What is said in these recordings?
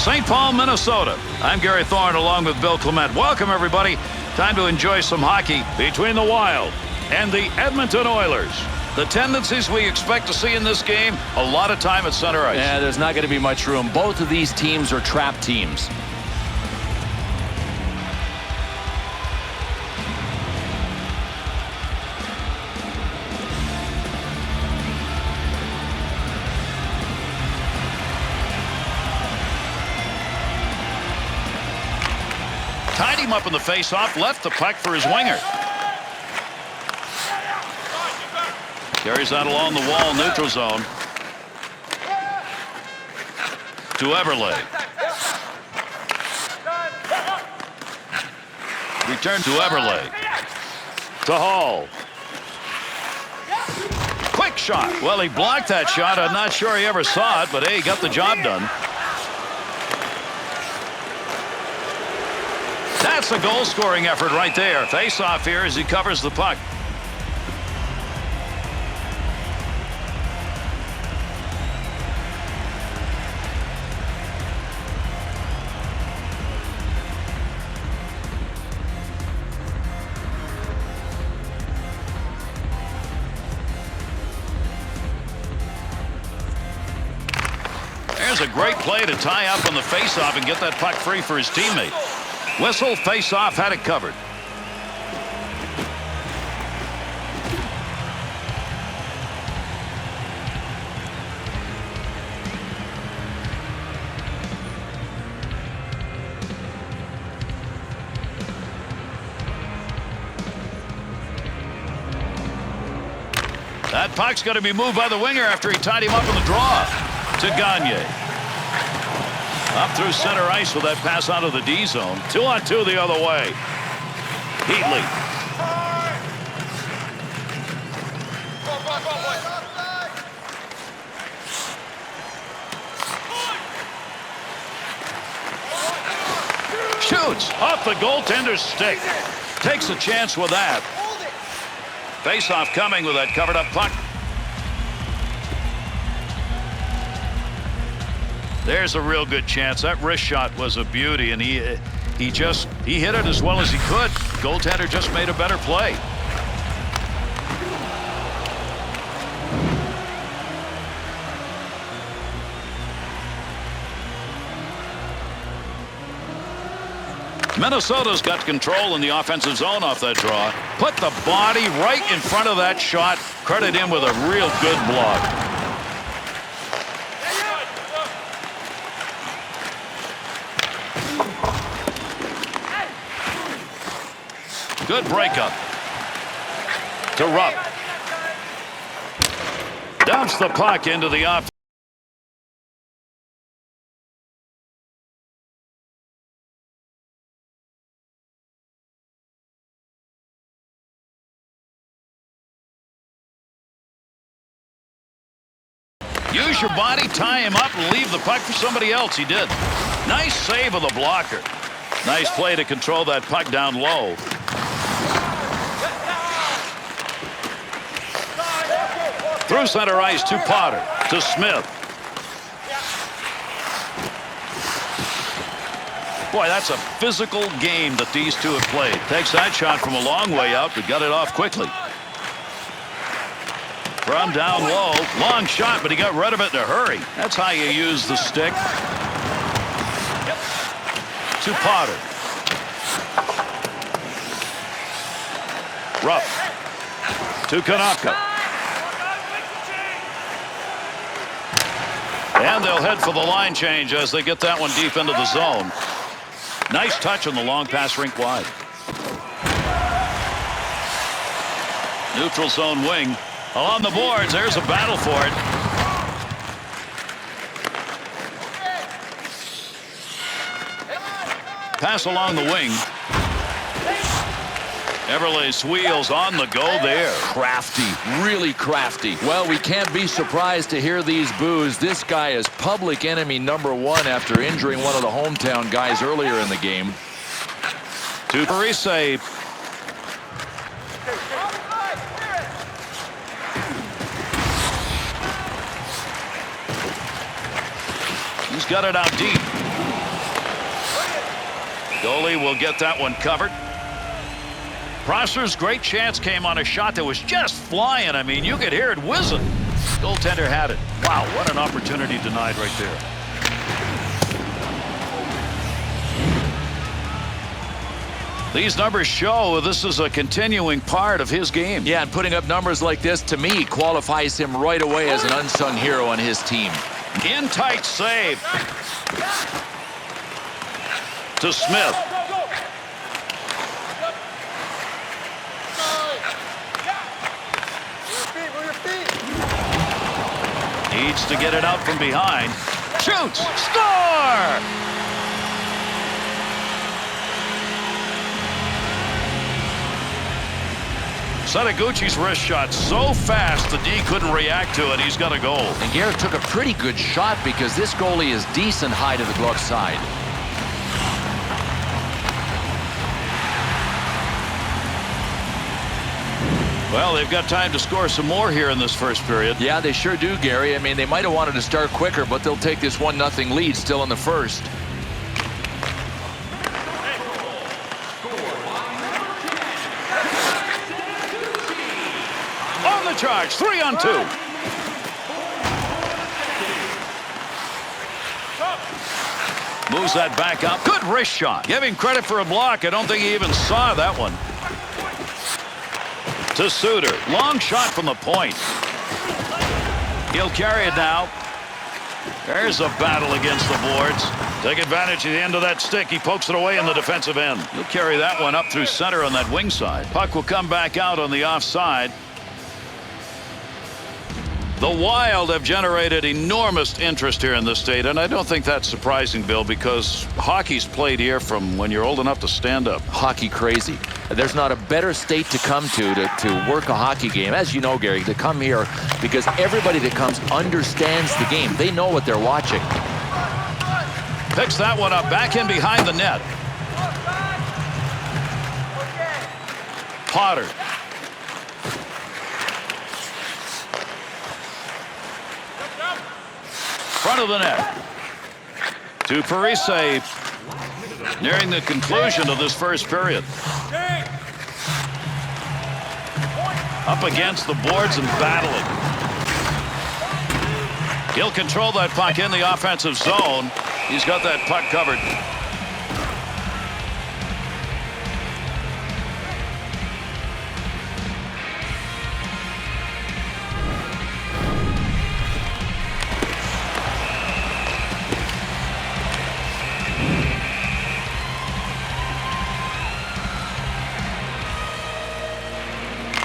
St. Paul, Minnesota. I'm Gary Thorne along with Bill Clement. Welcome, everybody. Time to enjoy some hockey between the Wild and the Edmonton Oilers. The tendencies we expect to see in this game, a lot of time at center ice. Yeah, there's not going to be much room. Both of these teams are trap teams. Tied him up in the face-off, left the puck for his winger. Carries that along the wall, neutral zone. To Eberle. Return to Eberle. To Hall. Quick shot. Well, he blocked that shot. I'm not sure he ever saw it, but hey, he got the job done. That's a goal-scoring effort right there. Face-off here as he covers the puck. There's a great play to tie up on the face-off and get that puck free for his teammate. Whistle, face-off, had it covered. That puck's going to be moved by the winger after he tied him up in the draw. To Gagne. Up through center ice with that pass out of the D zone. 2-on-2 the other way. Heatley. Shoots off the goaltender's stick. Takes a chance with that. Face-off coming with that covered up puck. There's a real good chance. That wrist shot was a beauty, and he hit it as well as he could. Goaltender just made a better play. Minnesota's got control in the offensive zone off that draw. Put the body right in front of that shot. Credit him with a real good block. Good breakup. To Rupp. Dumps the puck into the off. Use your body, tie him up, and leave the puck for somebody else. He did. Nice save of the blocker. Nice play to control that puck down low. Through center ice to Potter, to Smith. Boy, that's a physical game that these two have played. Takes that shot from a long way out, but got it off quickly. From down low, long shot, but he got rid of it in a hurry. That's how you use the stick. To Potter. Rupp. To Konopka. And they'll head for the line change as they get that one deep into the zone. Nice touch on the long pass rink wide. Neutral zone wing. Along the boards, there's a battle for it. Pass along the wing. Everly's wheels on the go there. Crafty, really crafty. Well, we can't be surprised to hear these boos. This guy is public enemy #1 after injuring one of the hometown guys earlier in the game. To Parise. He's got it out deep. Goalie will get that one covered. Prosser's great chance came on a shot that was just flying. I mean, you could hear it whizzing. Goaltender had it. Wow, what an opportunity denied right there. These numbers show this is a continuing part of his game. Yeah, and putting up numbers like this, to me, qualifies him right away as an unsung hero on his team. In tight save. To Smith. Needs to get it out from behind. Shoots! Score! Sadaguchi's wrist shot so fast the D couldn't react to it. He's got a goal. And Garrett took a pretty good shot because this goalie is decent high to the glove side. Well, they've got time to score some more here in this first period. Yeah, they sure do, Gary. I mean, they might have wanted to start quicker, but they'll take this 1-0 lead still in the first. On the charge, 3-on-2. Moves that back up. Good wrist shot. Give him credit for a block. I don't think he even saw that one. To Suter. Long shot from the point. He'll carry it now. There's a battle against the boards. Take advantage of the end of that stick. He pokes it away in the defensive end. He'll carry that one up through center on that wing side. Puck will come back out on the offside. The Wild have generated enormous interest here in this state, and I don't think that's surprising, Bill, because hockey's played here from when you're old enough to stand up. Hockey crazy. There's not a better state to come to work a hockey game, as you know, Gary, to come here, because everybody that comes understands the game. They know what they're watching. Picks that one up, back in behind the net. Potter. Front of the net. To Parise. Nearing the conclusion of this first period. Up against the boards and battling. He'll control that puck in the offensive zone. He's got that puck covered.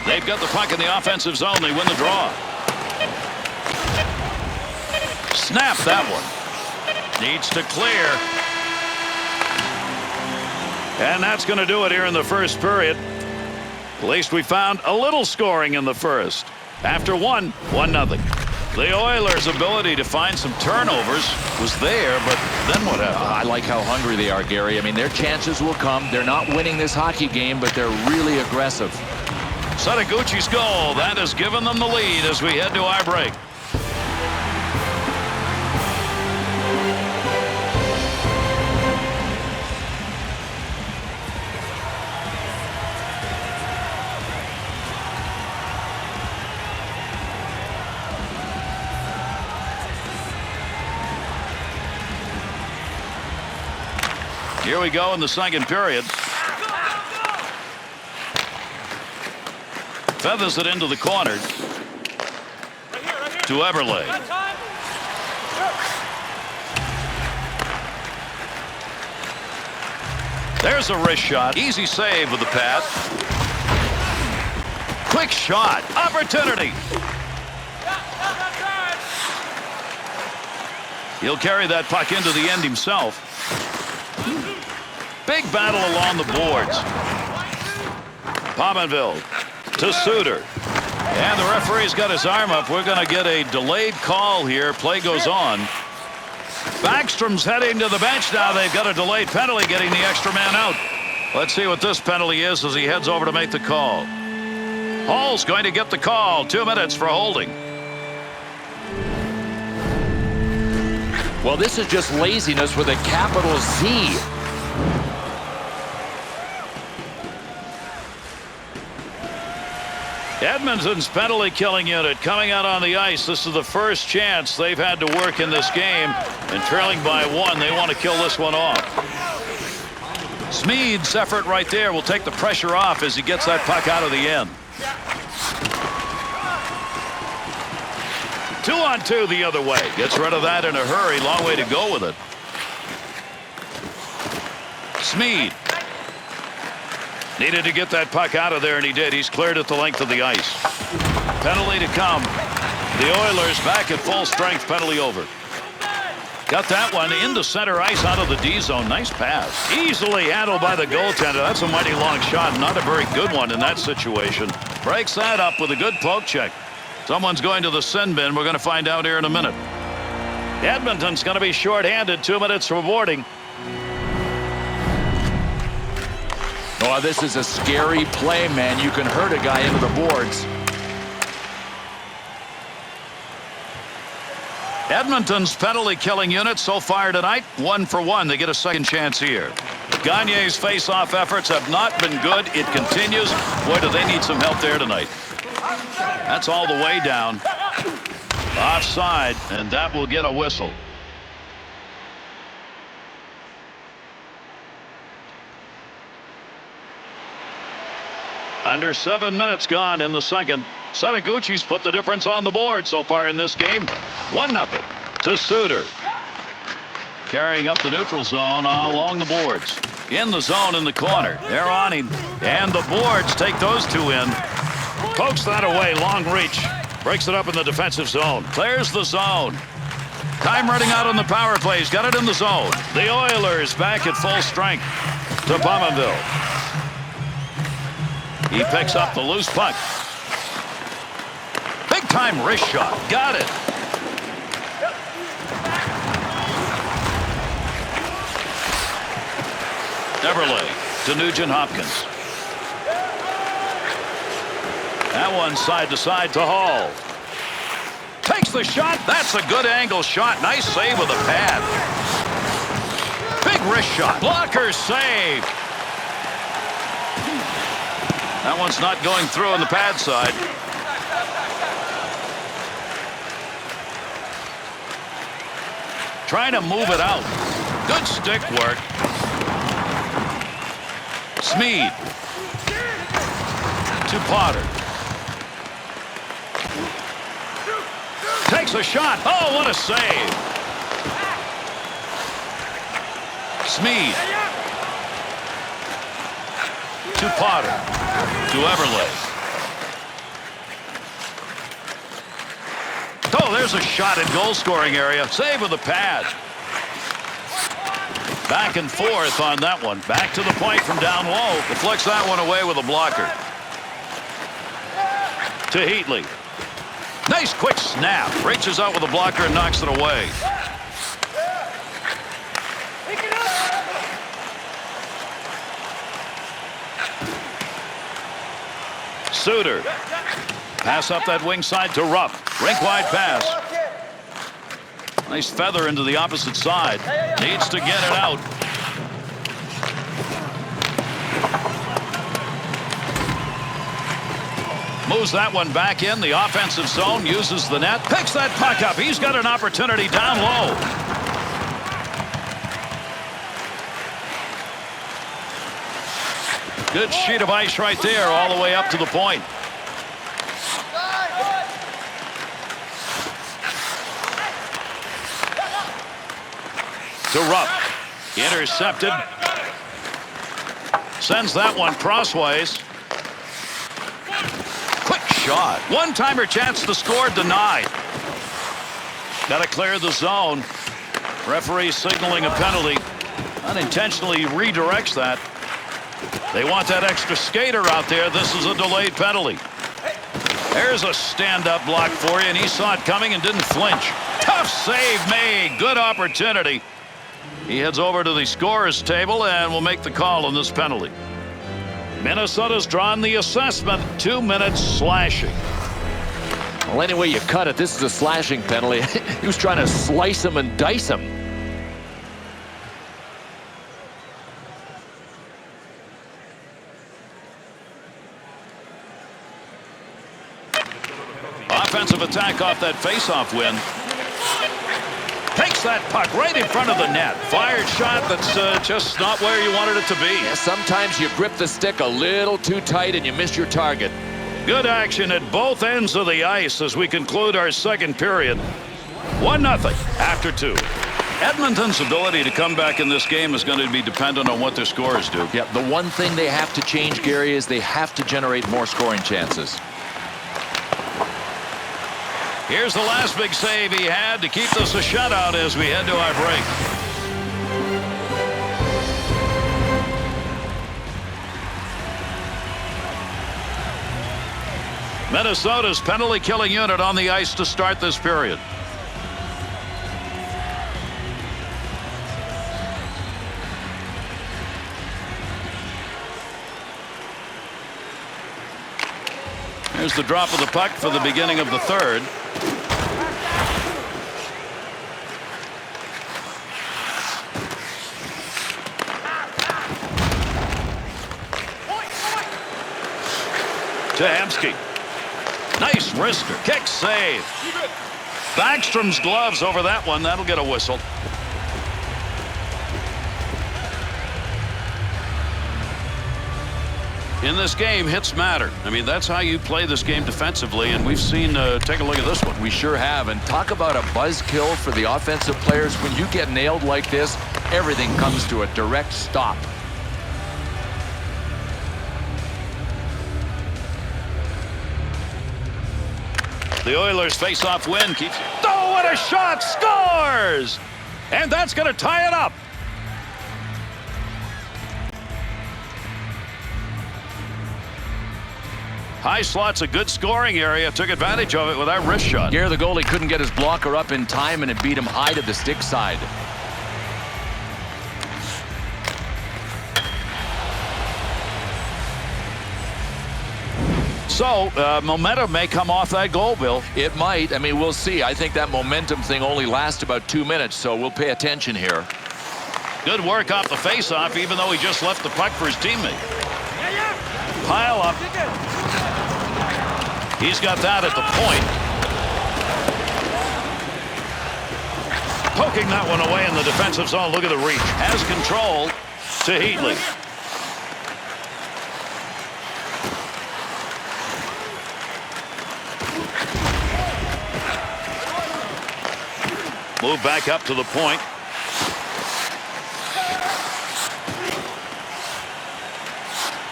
They've got the puck in the offensive zone. They win the draw. Snap that one. Needs to clear. And that's going to do it here in the first period. At least we found a little scoring in the first. After 1-0. The Oilers' ability to find some turnovers was there, but then what happened? I like how hungry they are, Gary. I mean, their chances will come. They're not winning this hockey game, but they're really aggressive. Sadaguchi's goal. That has given them the lead as we head to our break. Here we go in the second period. Feathers it into the corner. To Everly. There's a wrist shot. Easy save with the pad. Quick shot. Opportunity. He'll carry that puck into the end himself. Big battle along the boards. Pominville to Suter. And the referee's got his arm up. We're going to get a delayed call here. Play goes on. Backstrom's heading to the bench now. They've got a delayed penalty, getting the extra man out. Let's see what this penalty is as he heads over to make the call. Hall's going to get the call. 2 minutes for holding. Well, this is just laziness with a capital Z. Edmonton's penalty killing unit coming out on the ice. This is the first chance they've had to work in this game, and trailing by 1, they want to kill this one off. Smead's effort right there will take the pressure off as he gets that puck out of the end. 2-on-2 the other way. Gets rid of that in a hurry. Long way to go with it. Smead needed to get that puck out of there, and he did. He's cleared at the length of the ice. Penalty to come. The Oilers back at full strength. Penalty over. Got that one into center ice out of the D zone. Nice pass. Easily handled by the goaltender. That's a mighty long shot. Not a very good one in that situation. Breaks that up with a good poke check. Someone's going to the sin bin. We're going to find out here in a minute. Edmonton's going to be shorthanded. 2 minutes for boarding. Oh, this is a scary play, man. You can hurt a guy into the boards. Edmonton's penalty killing unit so far tonight, 1 for 1. They get a second chance here. Gagne's face-off efforts have not been good. It continues. Boy, do they need some help there tonight. That's all the way down. Offside, and that will get a whistle. Under 7 minutes gone in the second. Sanaguchi's put the difference on the board so far in this game. 1-0 to Suter. Carrying up the neutral zone along the boards. In the zone in the corner. They're on him. And the boards take those 2 in. Pokes that away. Long reach. Breaks it up in the defensive zone. Clears the zone. Time running out on the power play. He's got it in the zone. The Oilers back at full strength to Pominville. He picks up the loose puck. Big time wrist shot. Got it. Everly to Nugent Hopkins. That one side to side to Hall. Takes the shot. That's a good angle shot. Nice save with a pad. Big wrist shot. Blocker save. That one's not going through on the pad side. Trying to move it out. Good stick work. Smead to Potter. Takes a shot. Oh, what a save. Smead to Potter. To Everly. Oh, there's a shot in goal scoring area. Save with the pad. Back and forth on that one. Back to the point from down low. Deflects that one away with a blocker. To Heatley. Nice quick snap. Reaches out with a blocker and knocks it away. Suter. Pass up that wing side to Rupp. Rink wide pass. Nice feather into the opposite side. Needs to get it out. Moves that one back in the offensive zone. Uses the net. Picks that puck up. He's got an opportunity down low. Good sheet of ice right there all the way up to the point. To Rupp. Intercepted. Sends that one crossways. Quick shot. One-timer chance to score denied. Got to clear the zone. Referee signaling a penalty. Unintentionally redirects that. They want that extra skater out there. This is a delayed penalty. There's a stand-up block for you, and he saw it coming and didn't flinch. Tough save made. Good opportunity. He heads over to the scorer's table and will make the call on this penalty. Minnesota's drawn the assessment. 2 minutes slashing. Well, any way you cut it, this is a slashing penalty. He was trying to slice him and dice him. Offensive attack off that faceoff win. Takes that puck right in front of the net. Fired shot that's just not where you wanted it to be. Yeah, sometimes you grip the stick a little too tight and you miss your target. Good action at both ends of the ice as we conclude our second period. 1-0 after 2. Edmonton's ability to come back in this game is going to be dependent on what their scorers do. Yeah, the one thing they have to change, Gary, is they have to generate more scoring chances. Here's the last big save he had to keep this a shutout as we head to our break. Minnesota's penalty killing unit on the ice to start this period. Here's the drop of the puck for the beginning of the third. Jamski. Nice wrister. Kick save. Backstrom's gloves over that one. That'll get a whistle. In this game, hits matter. I mean, that's how you play this game defensively, and we've seen, take a look at this one. We sure have, and talk about a buzzkill for the offensive players. When you get nailed like this, everything comes to a direct stop. The Oilers face-off win keeps... Oh, what a shot! Scores! And that's going to tie it up. High slot's a good scoring area. Took advantage of it with that wrist shot. Gary, the goalie, couldn't get his blocker up in time, and it beat him high to the stick side. So, momentum may come off that goal, Bill. It might. I mean, we'll see. I think that momentum thing only lasts about 2 minutes, so we'll pay attention here. Good work off the faceoff, even though he just left the puck for his teammate. Pile up. He's got that at the point. Poking that one away in the defensive zone. Look at the reach. Has control to Heatley. Move back up to the point.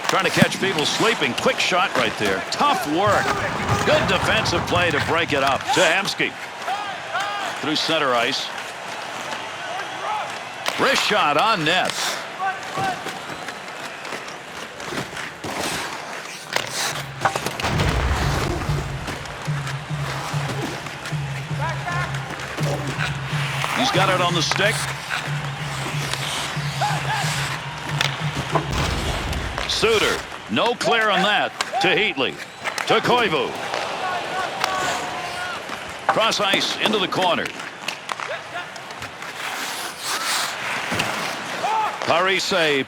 Trying to catch people sleeping. Quick shot right there. Tough work. Good defensive play to break it up. Jamski through center ice. Wrist shot on net. He's got it on the stick. Suter, no clear on that. To Heatley. To Koivu. Cross ice into the corner. Parise.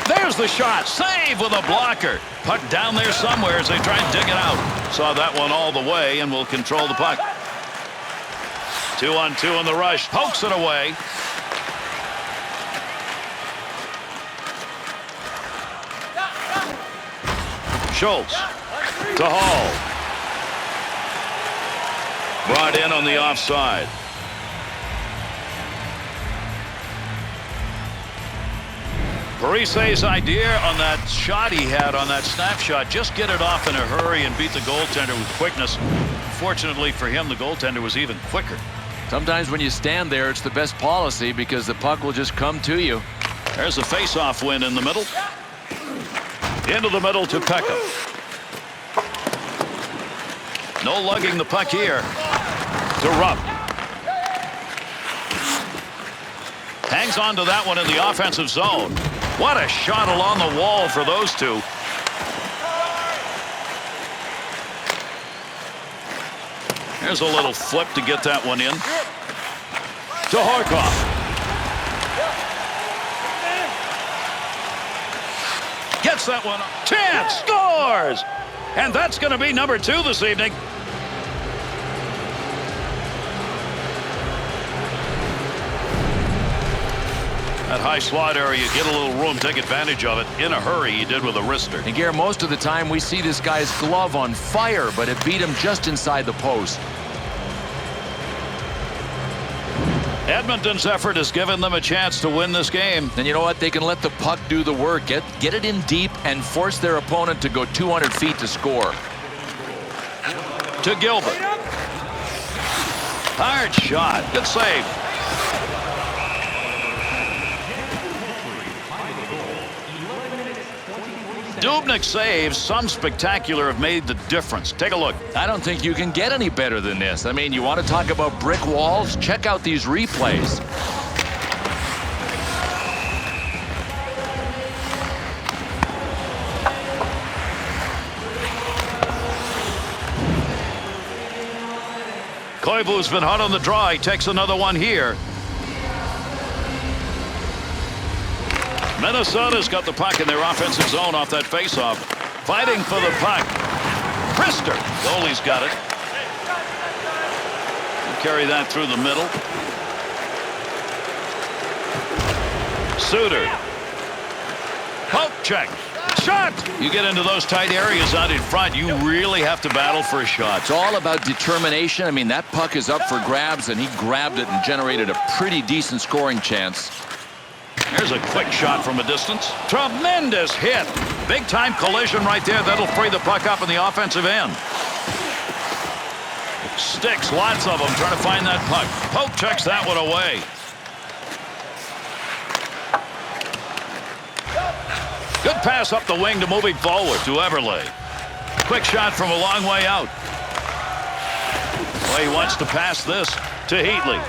There's the shot. Save with a blocker. Puck down there somewhere as they try and dig it out. Saw that one all the way and will control the puck. 2-on-2 in the rush. Pokes it away. Schultz to Hall. Brought in on the offside. Parise's idea on that shot he had on that snapshot, just get it off in a hurry and beat the goaltender with quickness. Fortunately for him, the goaltender was even quicker. Sometimes when you stand there, it's the best policy because the puck will just come to you. There's a face-off win in the middle. Into the middle to Pekka. No lugging the puck here to Rupp. Hangs on to that one in the offensive zone. What a shot along the wall for those two. There's a little flip to get that one in. To Horkoff. Gets that one. Chance scores. And that's going to be number 2 this evening. That high slot area, get a little room, take advantage of it. In a hurry, he did with a wrister. And Gary, most of the time we see this guy's glove on fire, but it beat him just inside the post. Edmonton's effort has given them a chance to win this game. And you know what? They can let the puck do the work. Get it in deep and force their opponent to go 200 feet to score. To Gilbert. Hard shot. Good save. Dubnyk saves, some spectacular, have made the difference. Take a look. I don't think you can get any better than this. I mean, you want to talk about brick walls? Check out these replays. Koivu's been hot on the draw. He takes another one here. Minnesota's got the puck in their offensive zone off that faceoff. Fighting for the puck. Priester. Goalie's got it. He'll carry that through the middle. Suter. Poke check. Shot. You get into those tight areas out in front, you really have to battle for a shot. It's all about determination. I mean, that puck is up for grabs, and he grabbed it and generated a pretty decent scoring chance. Here's a quick shot from a distance. Tremendous hit. Big-time collision right there. That'll free the puck up in the offensive end. Sticks, lots of them, trying to find that puck. Poke checks that one away. Good pass up the wing to moving forward to Eberle. Quick shot from a long way out. Well, he wants to pass this to Heatley.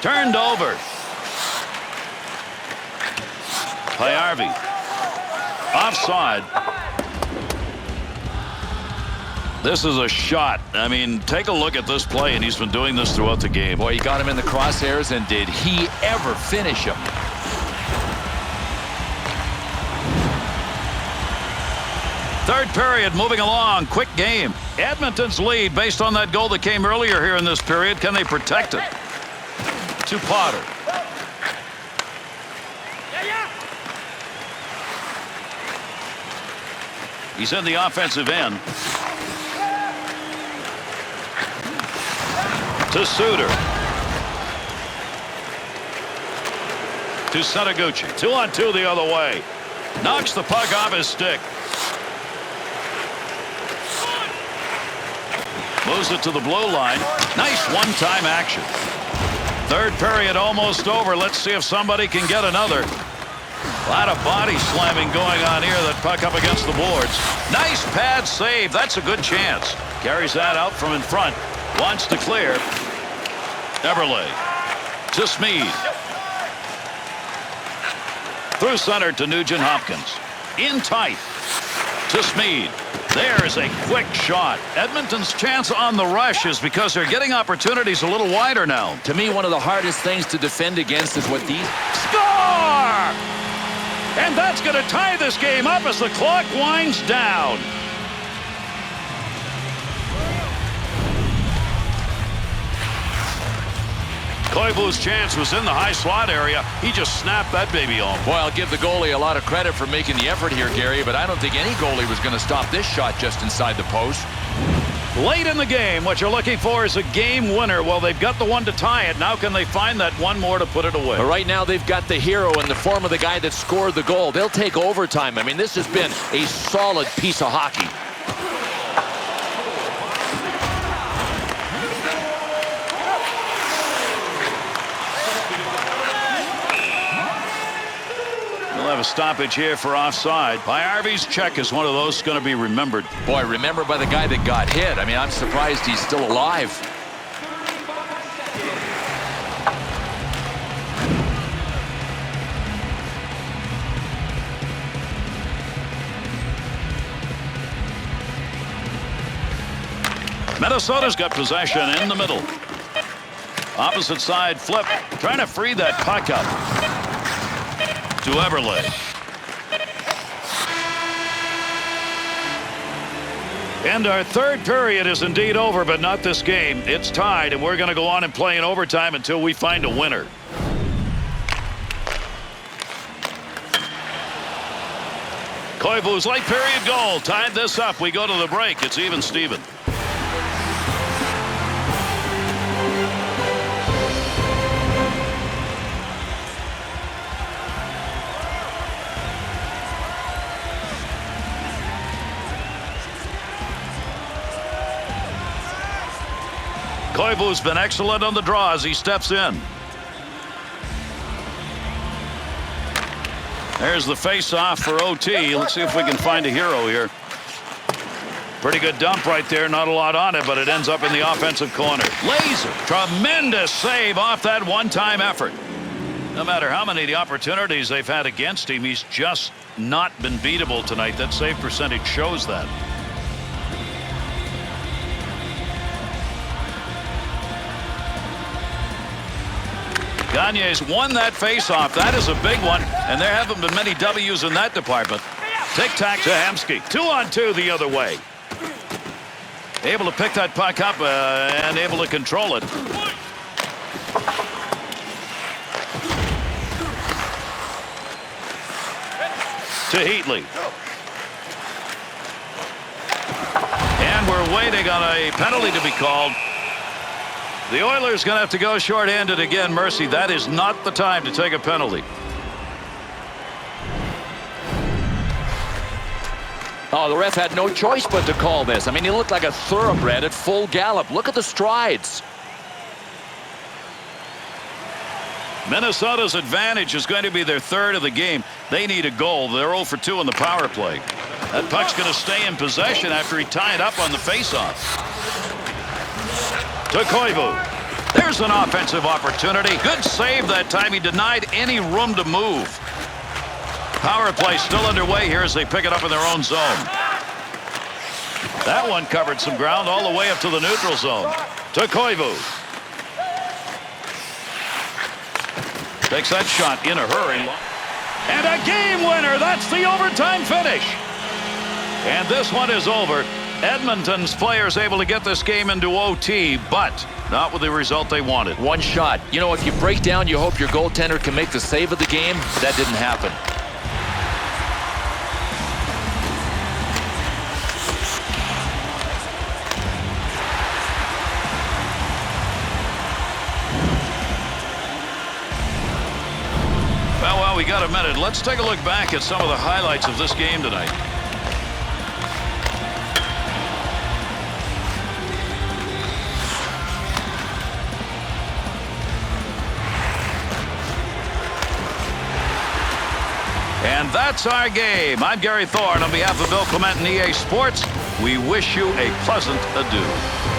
Turned over. Pajärvi. Offside. This is a shot. I mean, take a look at this play, and he's been doing this throughout the game. Boy, he got him in the crosshairs, and did he ever finish him? Third period moving along. Quick game. Edmonton's lead based on that goal that came earlier here in this period. Can they protect it? To Potter. He's in the offensive end. To Suter. To Setaguchi. 2-on-2 the other way. Knocks the puck off his stick. Moves it to the blue line. Nice one-time action. Third period almost over. Let's see if somebody can get another. A lot of body slamming going on here. That puck up against the boards. Nice pad save. That's a good chance. Carries that out from in front. Wants to clear. Eberle. To Smead. Through center to Nugent-Hopkins. In tight. To Smead. There's a quick shot. Edmonton's chance on the rush is because they're getting opportunities a little wider now. To me, one of the hardest things to defend against is what these... Score! And that's going to tie this game up as the clock winds down. Koivu's chance was in the high slot area. He just snapped that baby home. Boy, I'll give the goalie a lot of credit for making the effort here, Gary, but I don't think any goalie was going to stop this shot just inside the post. Late in the game, what you're looking for is a game winner. Well, they've got the one to tie it. Now can they find that one more to put it away? But right now, they've got the hero in the form of the guy that scored the goal. They'll take overtime. I mean, this has been a solid piece of hockey. We'll have a stoppage here for offside. Harvey's check is one of those going to be remembered. Boy, remembered by the guy that got hit. I mean, I'm surprised he's still alive. Minnesota's got possession in the middle. Opposite side flip, trying to free that puck up to Everly. And our third period is indeed over, but not this game. It's tied, and we're going to go on and play in overtime until we find a winner. Koivu's late period goal tied this up. We go to the break. It's even Steven. Koivu's been excellent on the draw as he steps in. There's the face-off for OT. Let's see if we can find a hero here. Pretty good dump right there. Not a lot on it, but it ends up in the offensive corner. Laser. Tremendous save off that one-time effort. No matter how many of the opportunities they've had against him, he's just not been beatable tonight. That save percentage shows that. Gagne's won that face-off. That is a big one, and there haven't been many W's in that department. Tic-tac to Hemsky. 2-on-2 the other way. Able to pick that puck up and able to control it. To Heatley. And we're waiting on a penalty to be called. The Oilers going to have to go short-handed again. Mercy, that is not the time to take a penalty. Oh, the ref had no choice but to call this. I mean, he looked like a thoroughbred at full gallop. Look at the strides. Minnesota's advantage is going to be their third of the game. They need a goal. They're 0 for 2 in the power play. That puck's going to stay in possession after he tied up on the faceoff. To Koivu. There's an offensive opportunity. Good save that time. He denied any room to move. Power play still underway here as they pick it up in their own zone. That one covered some ground all the way up to the neutral zone. To Koivu. Takes that shot in a hurry. And a game winner. That's the overtime finish. And this one is over. Edmonton's players able to get this game into OT, but not with the result they wanted. One shot. You know, if you break down, you hope your goaltender can make the save of the game. That didn't happen. Well, we got a minute. Let's take a look back at some of the highlights of this game tonight. And that's our game. I'm Gary Thorne. On behalf of Bill Clement and EA Sports, we wish you a pleasant adieu.